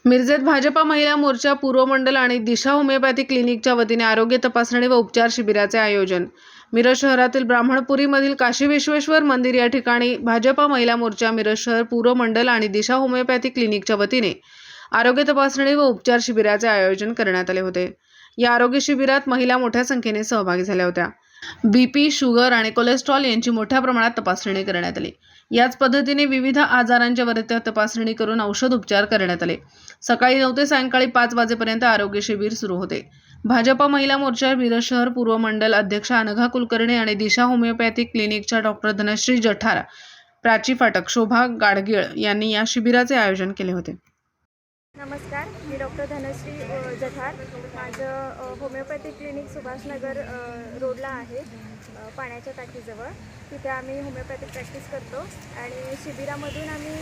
मिरजेत भाजपा महिला मोर्चा पूर्व मंडल आणि दिशा होमिओपॅथी क्लिनिकच्या वतीने आरोग्य तपासणी व उपचार शिबिराचे आयोजन। मिरज शहरातील ब्राह्मणपुरीमधील काशी विश्वेश्वर मंदिर या ठिकाणी भाजपा महिला मोर्चा मिरज शहर पूर्व मंडल आणि दिशा होमिओपॅथी क्लिनिकच्या वतीने आरोग्य तपासणी व उपचार शिबिराचे आयोजन करण्यात आले होते। या आरोग्य शिबिरात महिला मोठ्या संख्येने सहभागी झाल्या होत्या। बीपी, शुगर आणि कोलेस्ट्रॉल यांची मोठ्या प्रमाणात तपासणी करण्यात आली। याच पद्धतीने विविध आजारांच्या तपासणी करून औषध उपचार करण्यात आले। सकाळी 9 ते सायंकाळी 5 वाजेपर्यंत आरोग्य शिबिर सुरू होते। भाजपा महिला मोर्चा मिरज शहर पूर्व मंडल अध्यक्षा अनघा कुलकर्णी आणि दिशा होमिओपॅथिक क्लिनिकच्या डॉक्टर धनश्री जठार, प्राची फाटक, शोभा गाडगीळ यांनी या शिबिराचे आयोजन केले होते। नमस्कार, मी डॉक्टर धनश्री जठार। माझं होमिओपॅथिक क्लिनिक सुभाषनगर रोडला आहे, पाण्याच्या टाकीजवळ। तिथे आम्ही होमिओपॅथिक प्रॅक्टिस करतो आणि शिबिरामधून आम्ही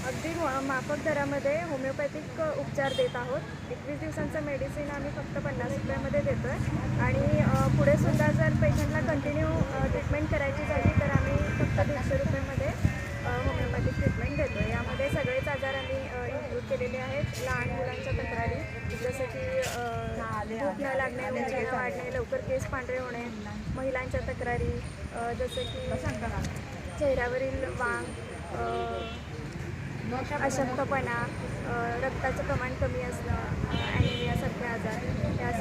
अगदी माफक दरामध्ये होमिओपॅथिक उपचार देत आहोत। 21 दिवसांचं मेडिसिन आम्ही फक्त 50 रुपयामध्ये देतो आहे आणि पुढे सुद्धा जर पेशंटला कंटिन्यू ट्रीटमेंट करायची झाली तर आम्ही फक्त 150 रुपयामध्ये होमिओपॅथिक ट्रीटमेंट देतो। यामध्ये सगळेच आजार आम्ही इन्क्लूड केलेले आहेत। लहान मुलांच्या तक्रारी जसं की भूक न लागणे, उंची न वाढणे, लवकर केस पांढरे होणे, महिलांच्या तक्रारी जसं की चेहऱ्यावरील वांग, अशक्तपणा, रक्ताचं प्रमाण कमी असणं, ॲनिमियासारखे आजार, या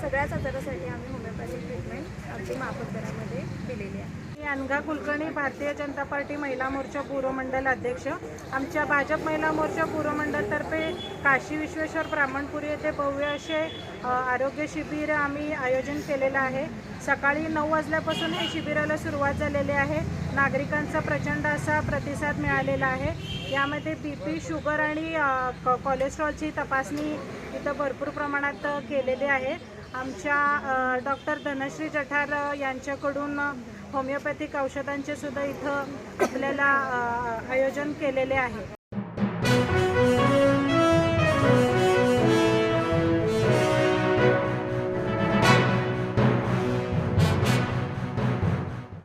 सगळ्याच आजारासाठी आम्ही होमिओपॅथिक ट्रीटमेंट अगदी माफक दरामध्ये दिलेली आहे। मी अनघा कुलकर्णी, भारतीय जनता पार्टी महिला मोर्चा पूर्व मंडल अध्यक्ष। आमच्या भाजप महिला मोर्चा पूर्व मंडलतर्फे काशी विश्वेश्वर ब्राह्मणपुरी येथे भव्य असे आरोग्य शिबिर आम्ही आयोजन केलेलं आहे। सकाळी 9 वाजल्यापासून हे शिबिराला सुरुवात झालेली आहे। नागरिकांचा प्रचंड असा प्रतिसाद मिळालेला आहे। यामध्ये बीपी, शुगर आणि कोलेस्ट्रॉलची तपासणी इथं भरपूर प्रमाणात केलेली आहे। आमच्या डॉक्टर धनश्री जठार यांच्याकडून होमिओपॅथिक औषधांचे सुद्धा इथं आपल्याला आयोजन केलेले आहे।